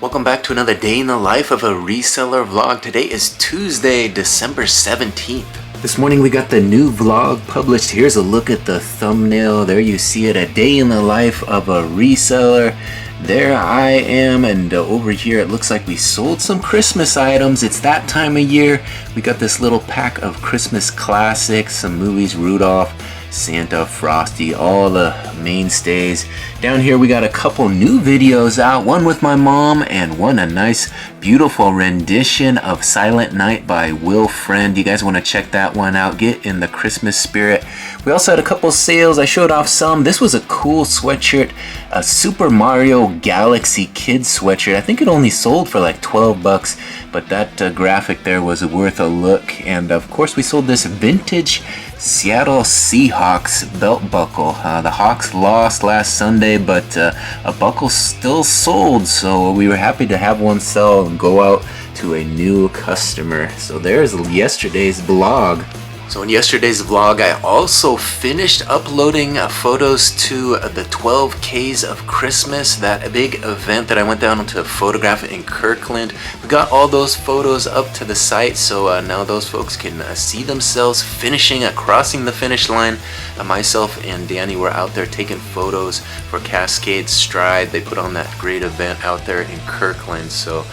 Welcome back to another day in the life of a reseller vlog. Today is Tuesday, December 17th. This morning we got the new vlog published. Here's a look at the thumbnail. There you see it, a day in the life of a reseller. There I am, and over here it looks like we sold some Christmas items. It's that time of year. We got this little pack of Christmas classics, some movies, Rudolph, Santa, Frosty, all the mainstays. Down here we got a couple new videos out, one with my mom and one a nice beautiful rendition of Silent Night by Will Friend. You guys want to check that one out, get in the Christmas spirit. We also had a couple sales. I showed off some. This was a cool sweatshirt, a Super Mario Galaxy Kids sweatshirt. I think it only sold for like 12 bucks, but that graphic there was worth a look. And of course we sold this vintage Seattle Seahawks belt buckle. The Hawks lost last Sunday, but a buckle still sold, so we were happy to have one sell and go out to a new customer. So there's yesterday's vlog. So in yesterday's vlog, I also finished uploading photos to the 12 Ks of Christmas, that big event that I went down to photograph in Kirkland. We got all those photos up to the site, so now those folks can see themselves finishing, crossing the finish line. Myself and Danny were out there taking photos for Cascade Stride. They put on that great event out there in Kirkland. So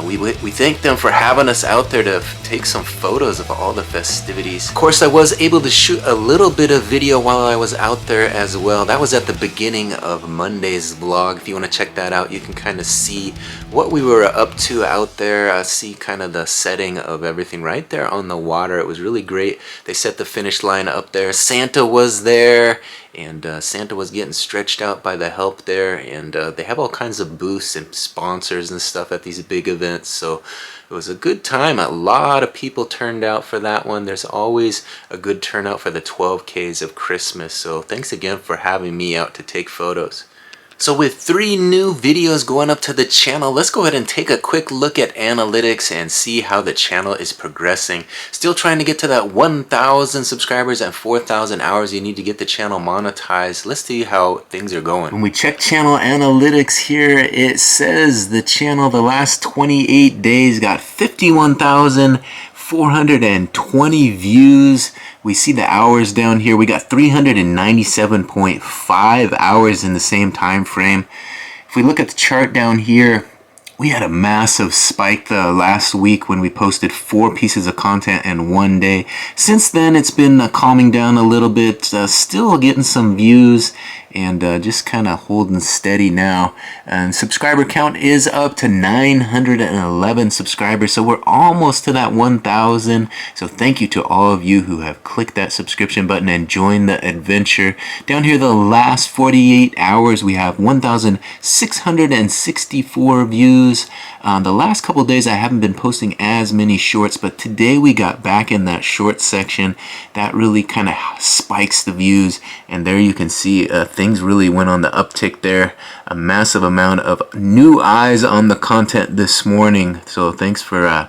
we thank them for having us out there to take some photos of all the festivities. Of course, I was able to shoot a little bit of video while I was out there as well. That was at the beginning of Monday's vlog. If you want to check that out, you can kind of see what we were up to out there, see kind of the setting of everything right there on the water. It was really great. They set the finish line up there. Santa was there, and Santa was getting stretched out by the help there, and they have all kinds of booths and sponsors and stuff at these big events, so it was a good time. A lot of people turned out for that one. There's always a good turnout for the 12 Ks of Christmas, so thanks again for having me out to take photos. So with 3 new videos going up to the channel, let's go ahead and take a quick look at analytics and see how the channel is progressing. Still trying to get to that 1,000 subscribers and 4,000 hours you need to get the channel monetized. Let's see how things are going. When we check channel analytics here, it says the channel the last 28 days got 51,420 views. We see the hours down here. We got 397.5 hours in the same time frame. If we look at the chart down here, we had a massive spike the last week when we posted 4 pieces of content in one day. Since then, it's been calming down a little bit, still getting some views, and just kind of holding steady now. And subscriber count is up to 911 subscribers, so we're almost to that 1,000. So thank you to all of you who have clicked that subscription button and joined the adventure. Down here, the last 48 hours, we have 1,664 views. The last couple days I haven't been posting as many shorts, but today we got back in that short section. That really kind of spikes the views, and there you can see things really went on the uptick there. A massive amount of new eyes on the content this morning, so thanks for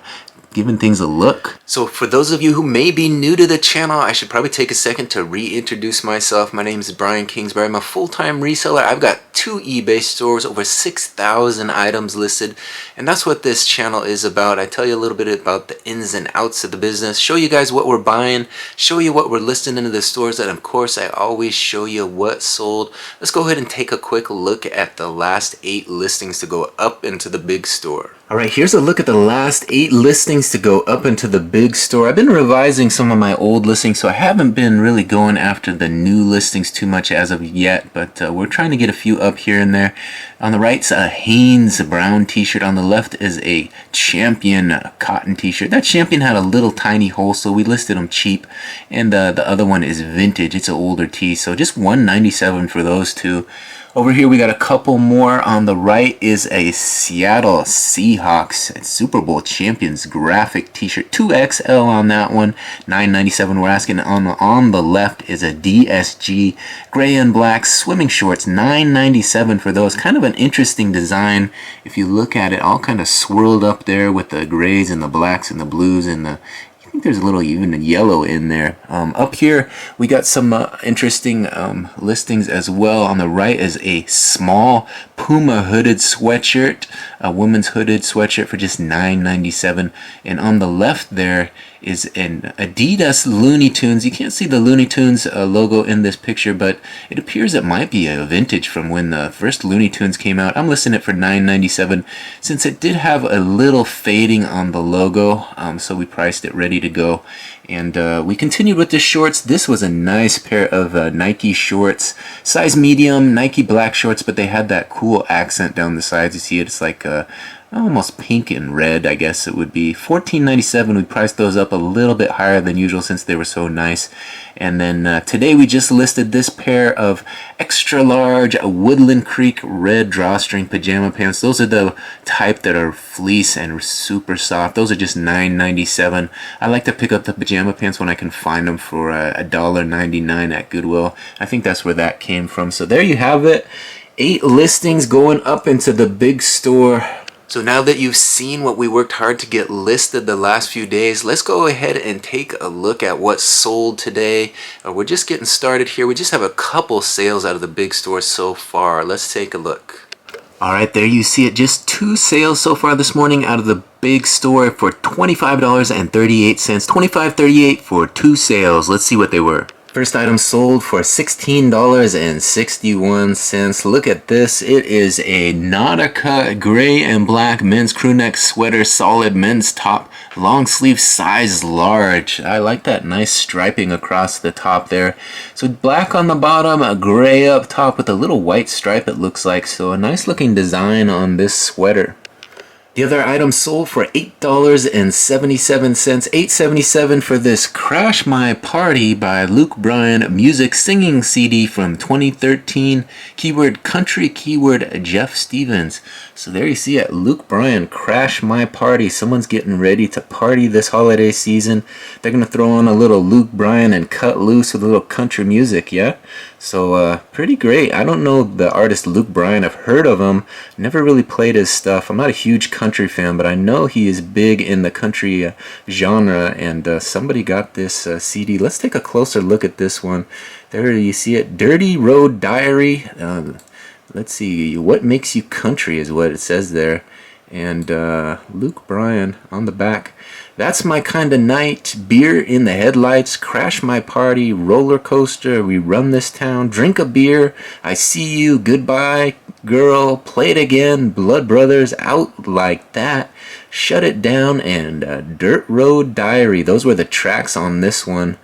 giving things a look. So for those of you who may be new to the channel, I should probably take a second to reintroduce myself. My name is Brian Kingsbury. I'm a full-time reseller. I've got 2 eBay stores, over 6,000 items listed, and that's what this channel is about. I tell you a little bit about the ins and outs of the business, show you guys what we're buying, show you what we're listing into the stores, and of course I always show you what sold. Let's go ahead and take a quick look at the last 8 listings to go up into the big store. Alright, here's a look at the last 8 listings to go up into the big store. I've been revising some of my old listings, so I haven't been really going after the new listings too much as of yet, but we're trying to get a few up here and there. On the right's a Hanes brown t-shirt. On the left is a Champion cotton t-shirt. That Champion had a little tiny hole, so we listed them cheap. And the other one is vintage. It's an older tee, so just $197 for those 2. Over here we got a couple more. On the right is a Seattle Seahawks Super Bowl champions graphic t-shirt, 2XL on that one, $9.97 we're asking. On the left is a DSG gray and black swimming shorts, $9.97 for those. Kind of an interesting design. If you look at it, all kind of swirled up there with the grays and the blacks and the blues and the think there's a little even yellow in there. Up here, we got some interesting listings as well. On the right is a small Puma hooded sweatshirt, a woman's hooded sweatshirt for just $9.97. And on the left there is an Adidas Looney Tunes. You can't see the Looney Tunes logo in this picture, but it appears it might be a vintage from when the first Looney Tunes came out. I'm listing it for $9.97 since it did have a little fading on the logo, so we priced it ready to go. And we continued with the shorts. This was a nice pair of Nike shorts, size medium, Nike black shorts, but they had that cool accent down the sides. You see it, it's like almost pink and red, I guess it would be. $14.97. We priced those up a little bit higher than usual since they were so nice. And then today we just listed this pair of extra large Woodland Creek red drawstring pajama pants. Those are the type that are fleece and super soft. Those are just $9.97. I like to pick up the pajama pants when I can find them for $1.99 at Goodwill. I think that's where that came from. So there you have it. 8 listings going up into the big store. So now that you've seen what we worked hard to get listed the last few days, let's go ahead and take a look at what sold today. We're just getting started here. We just have a couple sales out of the big store so far. Let's take a look. All right, there you see it. Just 2 sales so far this morning out of the big store for $25.38. $25.38 for 2 sales. Let's see what they were. First item sold for $16.61. Look at this. It is a Nautica gray and black men's crewneck sweater, solid men's top, long sleeve, size large. I like that nice striping across the top there. So black on the bottom, a gray up top with a little white stripe it looks like. So a nice looking design on this sweater. The other item sold for $8.77. $8.77 for this Crash My Party by Luke Bryan music singing CD from 2013. Keyword country, keyword Jeff Stevens. So there you see it, Luke Bryan, Crash My Party. Someone's getting ready to party this holiday season. They're going to throw on a little Luke Bryan and cut loose with a little country music, yeah? So pretty great. I don't know the artist Luke Bryan. I've heard of him. Never really played his stuff. I'm not a huge country fan, but I know he is big in the country genre, and somebody got this CD. Let's take a closer look at this one. There you see it, Dirty Road Diary. Let's see, what makes you country is what it says there. And Luke Bryan on the back. That's my kind of night. Beer in the headlights. Crash my party. Roller coaster. We run this town. Drink a beer. I see you. Goodbye, girl. Play it again. Blood Brothers. Out like that. Shut it down. And Dirt Road Diary. Those were the tracks on this one.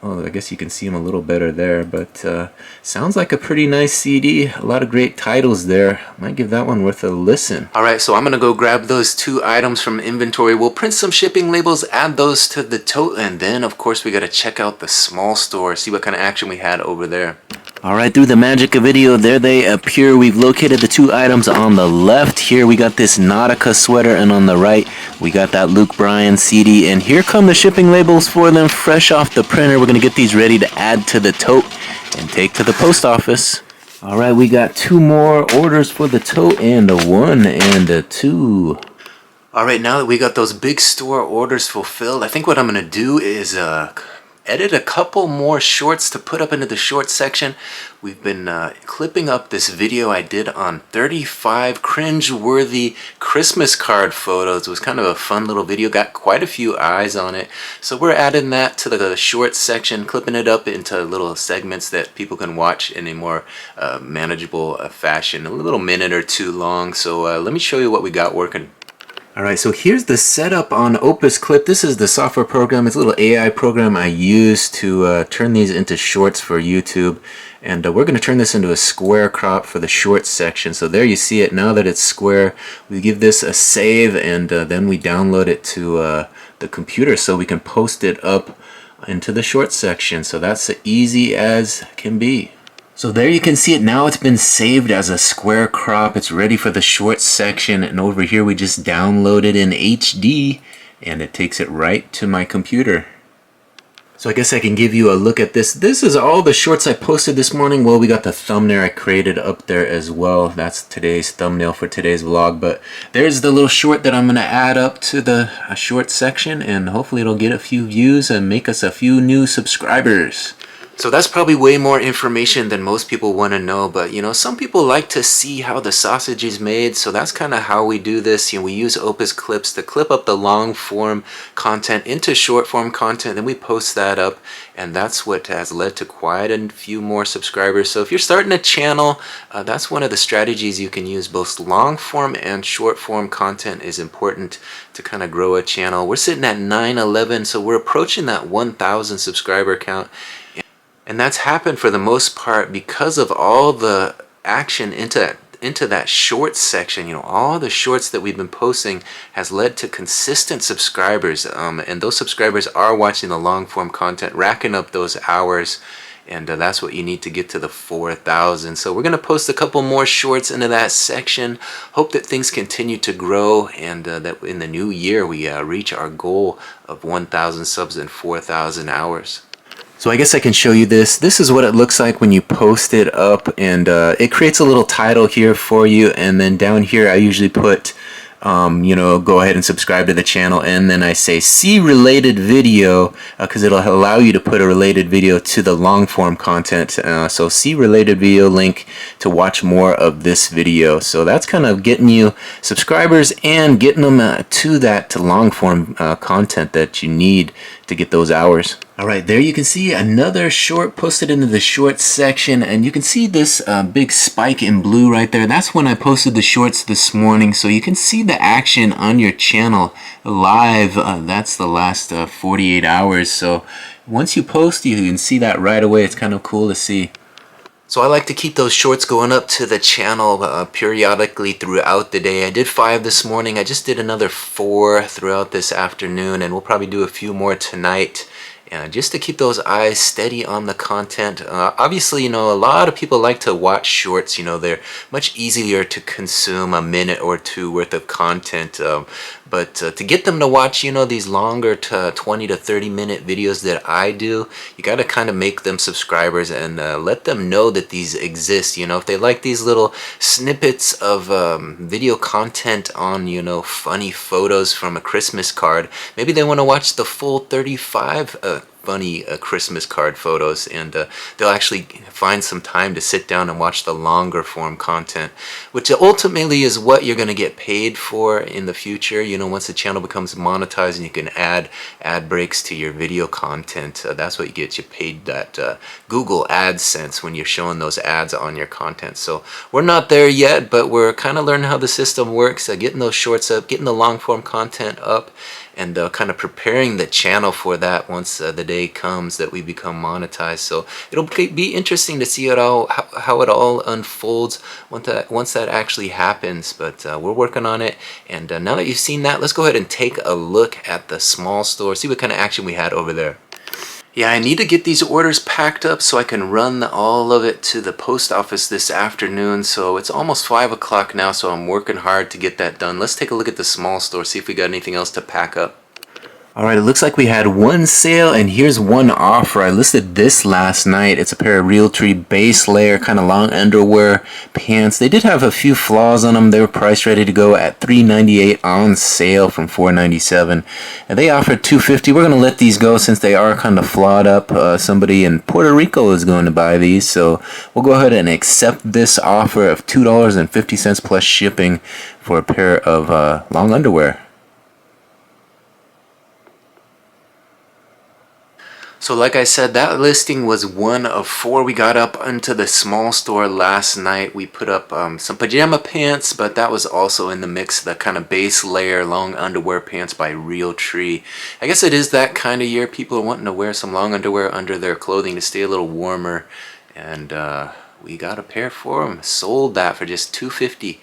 Oh, I guess you can see them a little better there, but sounds like a pretty nice CD. A lot of great titles there. Might give that one worth a listen. Alright, so I'm gonna go grab those 2 items from inventory. We'll print some shipping labels, add those to the tote, and then of course we gotta check out the small store, see what kind of action we had over there. Alright, through the magic of video, there they appear. We've located the 2 items on the left. Here we got this Nautica sweater, and on the right we got that Luke Bryan CD. And here come the shipping labels for them, fresh off the printer. We're going to get these ready to add to the tote and take to the post office. Alright, we got 2 more orders for the tote, and a 1 and a 2. Alright, now that we got those big store orders fulfilled, I think what I'm going to do is edit a couple more shorts to put up into the shorts section. We've been clipping up this video I did on 35 cringe-worthy Christmas card photos. It was kind of a fun little video, got quite a few eyes on it. So we're adding that to the shorts section, clipping it up into little segments that people can watch in a more manageable fashion, a little minute or 2 long. So let me show you what we got working. Alright, so here's the setup on Opus Clip. This is the software program. It's a little AI program I use to turn these into shorts for YouTube. And we're going to turn this into a square crop for the shorts section. So there you see it. Now that it's square, we give this a save, and then we download it to the computer so we can post it up into the shorts section. So that's as easy as can be. So there you can see it now. It's been saved as a square crop. It's ready for the shorts section, and over here we just download it in HD and it takes it right to my computer. So I guess I can give you a look at this. This is all the shorts I posted this morning. Well, we got the thumbnail I created up there as well. That's today's thumbnail for today's vlog. But there's the little short that I'm going to add up to the short section, and hopefully it'll get a few views and make us a few new subscribers. So that's probably way more information than most people want to know, but you know, some people like to see how the sausage is made, so that's kind of how we do this. You know, we use Opus clips to clip up the long form content into short form content, then we post that up, and that's what has led to quite a few more subscribers. So if you're starting a channel, that's one of the strategies you can use. Both long form and short form content is important to kind of grow a channel. We're sitting at 911, so we're approaching that 1,000 subscriber count. And that's happened for the most part because of all the action into that short section. You know, all the shorts that we've been posting has led to consistent subscribers, and those subscribers are watching the long form content, racking up those hours, and that's what you need to get to the 4,000. So we're going to post a couple more shorts into that section. Hope that things continue to grow, and that in the new year we reach our goal of 1,000 subs and 4,000 hours. So I guess I can show you this. This is what it looks like when you post it up, and it creates a little title here for you, and then down here I usually put you know, go ahead and subscribe to the channel, and then I say see related video, because it'll allow you to put a related video to the long form content. So see related video link to watch more of this video. So that's kind of getting you subscribers and getting them to that long form content that you need to get those hours. Alright, there you can see another short posted into the shorts section, and you can see this big spike in blue right there. That's when I posted the shorts this morning, so you can see the action on your channel live. That's the last 48 hours, so once you post, you can see that right away. It's kind of cool to see. So I like to keep those shorts going up to the channel periodically throughout the day. I did 5 this morning. I just did another 4 throughout this afternoon, and we'll probably do a few more tonight. Just to keep those eyes steady on the content. Obviously, you know, a lot of people like to watch shorts. You know, they're much easier to consume, a minute or two worth of content. But to get them to watch, you know, these longer 20 to 30 minute videos that I do, you got to kind of make them subscribers and let them know that these exist. You know, if they like these little snippets of video content on, you know, funny photos from a Christmas card, maybe they want to watch the full 35 funny Christmas card photos, and they'll actually find some time to sit down and watch the longer form content, which ultimately is what you're going to get paid for in the future. You know, once the channel becomes monetized and you can add ad breaks to your video content, that's what gets you paid, that Google AdSense, when you're showing those ads on your content. So we're not there yet, but we're kind of learning how the system works, getting those shorts up, getting the long form content up, and kind of preparing the channel for that once the day comes that we become monetized. So it'll be interesting to see how it all unfolds once that actually happens. But we're working on it, and now that you've seen that, let's go ahead and take a look at the small store, see what kind of action we had over there. Yeah, I need to get these orders packed up so I can run all of it to the post office this afternoon. So it's almost 5 o'clock now, so I'm working hard to get that done. Let's take a look at the small store, see if we got anything else to pack up. Alright, it looks like we had one sale, and here's one offer. I listed this last night. It's a pair of Realtree base layer, kind of long underwear pants. They did have a few flaws on them. They were priced ready to go at $3.98 on sale from $4.97. And they offered $2.50. We're going to let these go since they are kind of flawed up. Somebody in Puerto Rico is going to buy these, so we'll go ahead and accept this offer of $2.50 plus shipping for a pair of long underwear. So like I said, that listing was one of 4 we got up into the small store last night. We put up some pajama pants, but that was also in the mix, the kind of base layer long underwear pants by Realtree. I guess it is that kind of year. People are wanting to wear some long underwear under their clothing to stay a little warmer, and we got a pair for them. Sold that for just $2.50.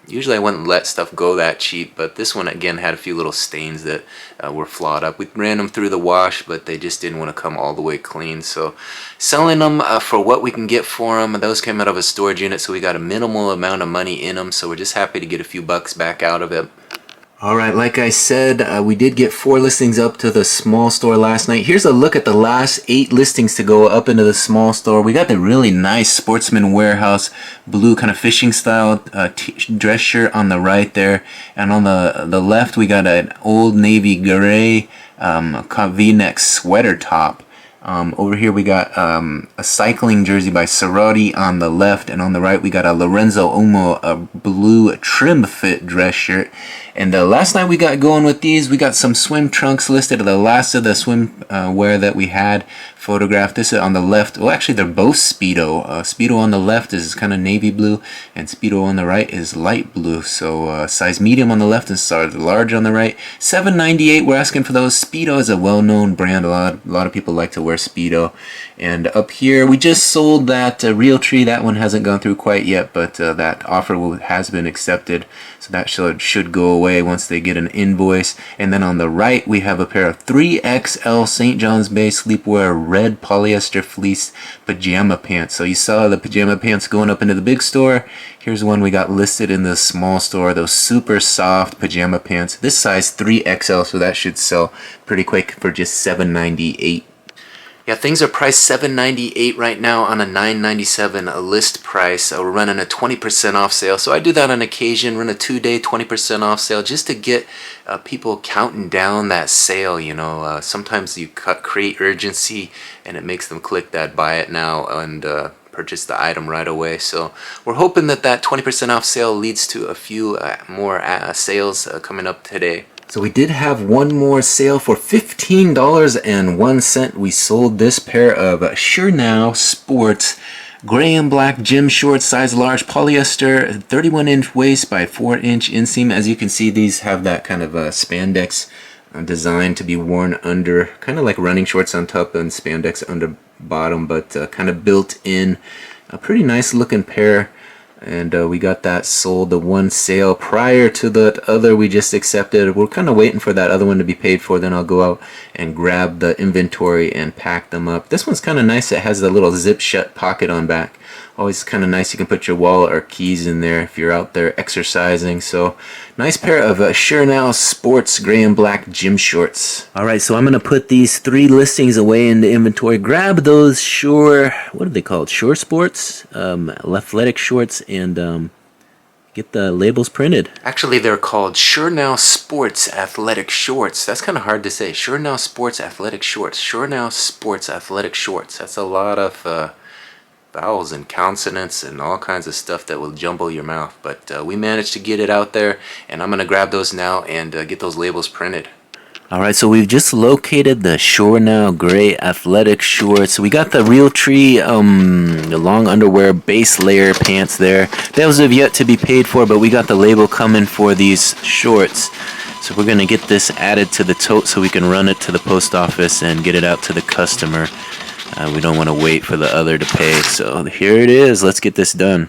Usually I wouldn't let stuff go that cheap, but this one again had a few little stains that were flawed up. We ran them through the wash, but they just didn't want to come all the way clean. So selling them for what we can get for them. Those came out of a storage unit, so we got a minimal amount of money in them, so we're just happy to get a few bucks back out of it. Alright, like I said, we did get 4 listings up to the small store last night. Here's a look at the last 8 listings to go up into the small store. We got the really nice Sportsman Warehouse blue kind of fishing style dress shirt on the right there. And on the left we got an Old Navy gray V-neck sweater top. Over here we got a cycling jersey by Sorority on the left, and on the right we got a Lorenzo Umo blue trim fit dress shirt. And last night we got going with these. We got some swim trunks listed, the last of the swim wear that we had photographed. This is on the left. Well, actually they're both Speedo. Speedo on the left is kind of navy blue, and Speedo on the right is light blue. So size medium on the left and size large on the right. $7.98 we're asking for those. Speedo is a well-known brand. A lot of people like to wear Speedo. And up here we just sold that Realtree. That one hasn't gone through quite yet, but that offer has been accepted, so that should go away once they get an invoice. And then on the right we have a pair of 3XL St. John's Bay sleepwear red polyester fleece pajama pants. So you saw the pajama pants going up into the big store. Here's one we got listed in the small store, those super soft pajama pants. This size 3XL, so that should sell pretty quick for just $7.98. Yeah, things are priced $7.98 right now on a $9.97 list price. We're running a 20% off sale. So I do that on occasion, run a 2-day 20% off sale just to get people counting down that sale. You know, sometimes you create urgency and it makes them click that buy it now and purchase the item right away. So we're hoping that 20% off sale leads to a few more sales coming up today. So we did have one more sale for $15.01. We sold this pair of Sure Now Sports gray and black gym shorts, size large, polyester, 31-inch waist by 4-inch inseam. As you can see, these have that kind of spandex design to be worn under, kind of like running shorts on top and spandex under bottom, but kind of built in. A pretty nice looking pair. And we got that sold, the one sale prior to the other we just accepted. We're kind of waiting for that other one to be paid for, then I'll go out and grab the inventory and pack them up. This one's kind of nice. It has a little zip shut pocket on back. Always kind of nice. You can put your wallet or keys in there if you're out there exercising. So nice pair of Sure Now Sports gray and black gym shorts. Alright, so I'm going to put these 3 listings away in the inventory. Grab those Sure, what are they called? Sure Sports? Athletic shorts, and get the labels printed. Actually, they're called Sure Now Sports Athletic Shorts. That's kind of hard to say. Sure Now Sports Athletic Shorts. Sure Now Sports Athletic Shorts. That's a lot of vowels and consonants and all kinds of stuff that will jumble your mouth, but we managed to get it out there, and I'm gonna grab those now and get those labels printed. Alright, so we've just located the Sure Now gray athletic shorts. We got the Realtree the long underwear base layer pants there. Those have yet to be paid for, but we got the label coming for these shorts. So we're gonna get this added to the tote so we can run it to the post office and get it out to the customer. We don't want to wait for the other to pay, so here it is. Let's get this done.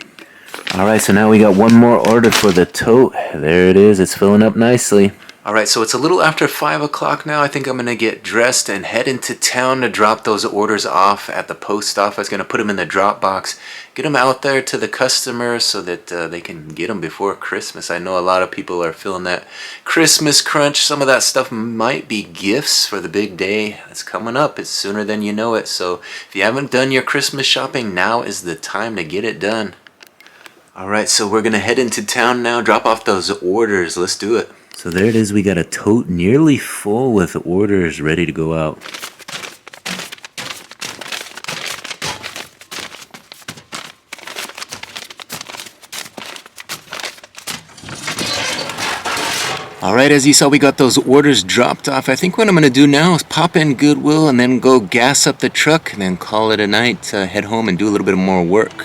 Alright, so now we got one more order for the tote. There it is. It's filling up nicely. Alright, so it's a little after 5 o'clock now. I think I'm going to get dressed and head into town to drop those orders off at the post office. Going to put them in the drop box, get them out there to the customers so that they can get them before Christmas. I know a lot of people are feeling that Christmas crunch. Some of that stuff might be gifts for the big day that's coming up. It's sooner than you know it. So if you haven't done your Christmas shopping, now is the time to get it done. Alright, so we're going to head into town now, drop off those orders. Let's do it. So there it is. We got a tote nearly full with orders ready to go out. Alright, as you saw, we got those orders dropped off. I think what I'm going to do now is pop in Goodwill and then go gas up the truck and then call it a night, head home and do a little bit more work.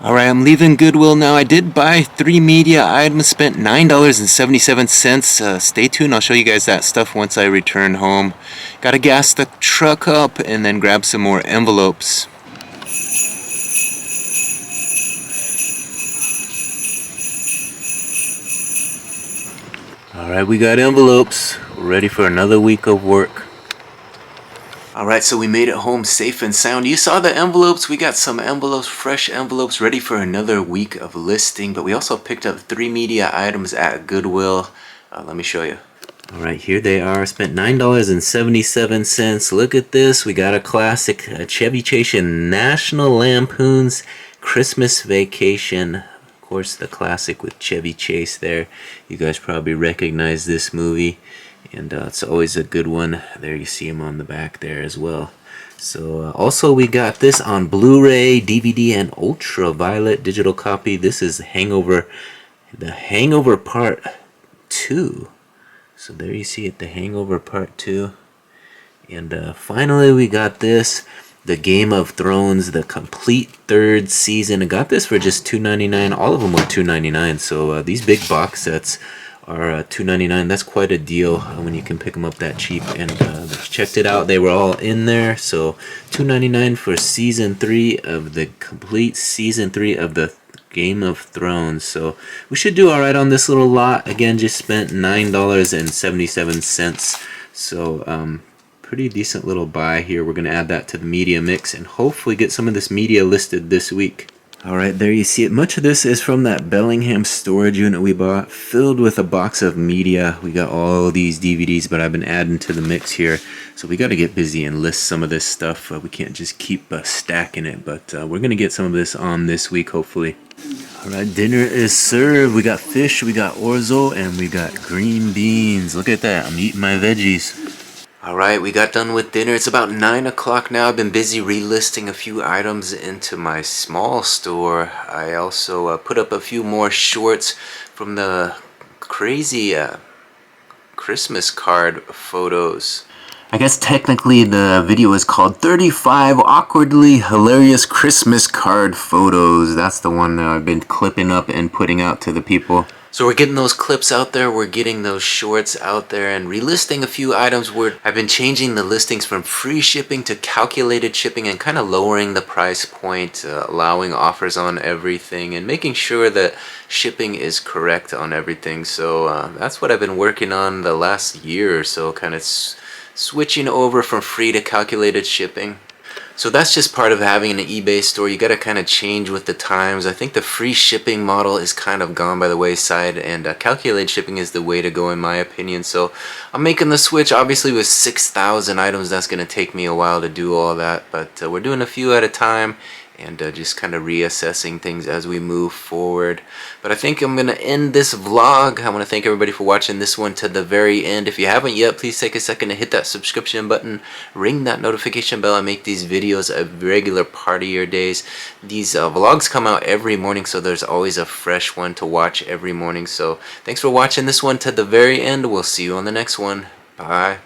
Alright, I'm leaving Goodwill now. I did buy 3 media items, spent $9.77. Stay tuned, I'll show you guys that stuff once I return home. Gotta gas the truck up and then grab some more envelopes. Alright, we got envelopes. We're ready for another week of work. Alright, so we made it home safe and sound. You saw the envelopes. We got some envelopes, fresh envelopes, ready for another week of listing. But we also picked up 3 media items at Goodwill. Let me show you. Alright, here they are. Spent $9.77. Look at this. We got a classic Chevy Chase and National Lampoon's Christmas Vacation. Of course, the classic with Chevy Chase there. You guys probably recognize this movie. And it's always a good one. There you see him on the back there as well. So also we got this on Blu-ray, DVD, and ultraviolet digital copy. This is The Hangover Part 2. So there you see it, The Hangover Part 2. And finally we got this, The Game of Thrones, the complete 3rd season. I got this for just $2.99. All of them were $2.99. So these big box sets are $2.99. That's quite a deal when you can pick them up that cheap. And checked it out, they were all in there. So $2.99 for season 3 of the complete season 3 of the Game of Thrones. So we should do all right on this little lot. Again, just spent $9.77. So pretty decent little buy here. We're gonna add that to the media mix and hopefully get some of this media listed this week. Alright, there you see it. Much of this is from that Bellingham storage unit we bought, filled with a box of media. We got all these DVDs, but I've been adding to the mix here. So we got to get busy and list some of this stuff. We can't just keep stacking it, but we're going to get some of this on this week, hopefully. Alright, dinner is served. We got fish, we got orzo, and we got green beans. Look at that. I'm eating my veggies. Alright, we got done with dinner. It's about 9 o'clock now. I've been busy relisting a few items into my small store. I also put up a few more shorts from the crazy Christmas card photos. I guess technically the video is called 35 Awkwardly Hilarious Christmas Card Photos. That's the one that I've been clipping up and putting out to the people. So we're getting those clips out there, we're getting those shorts out there, and relisting a few items where I've been changing the listings from free shipping to calculated shipping and kind of lowering the price point, allowing offers on everything, and making sure that shipping is correct on everything. So that's what I've been working on the last year or so, kind of switching over from free to calculated shipping. So that's just part of having an eBay store. You got to kind of change with the times. I think the free shipping model is kind of gone by the wayside, and calculated shipping is the way to go in my opinion. So I'm making the switch. Obviously with 6,000 items, that's going to take me a while to do all that, but we're doing a few at a time and just kind of reassessing things as we move forward. But I think I'm going to end this vlog. I want to thank everybody for watching this one to the very end. If you haven't yet, please take a second to hit that subscription button, ring that notification bell. I make these videos a regular part of your days. These vlogs come out every morning, so there's always a fresh one to watch every morning. So thanks for watching this one to the very end. We'll see you on the next one. Bye.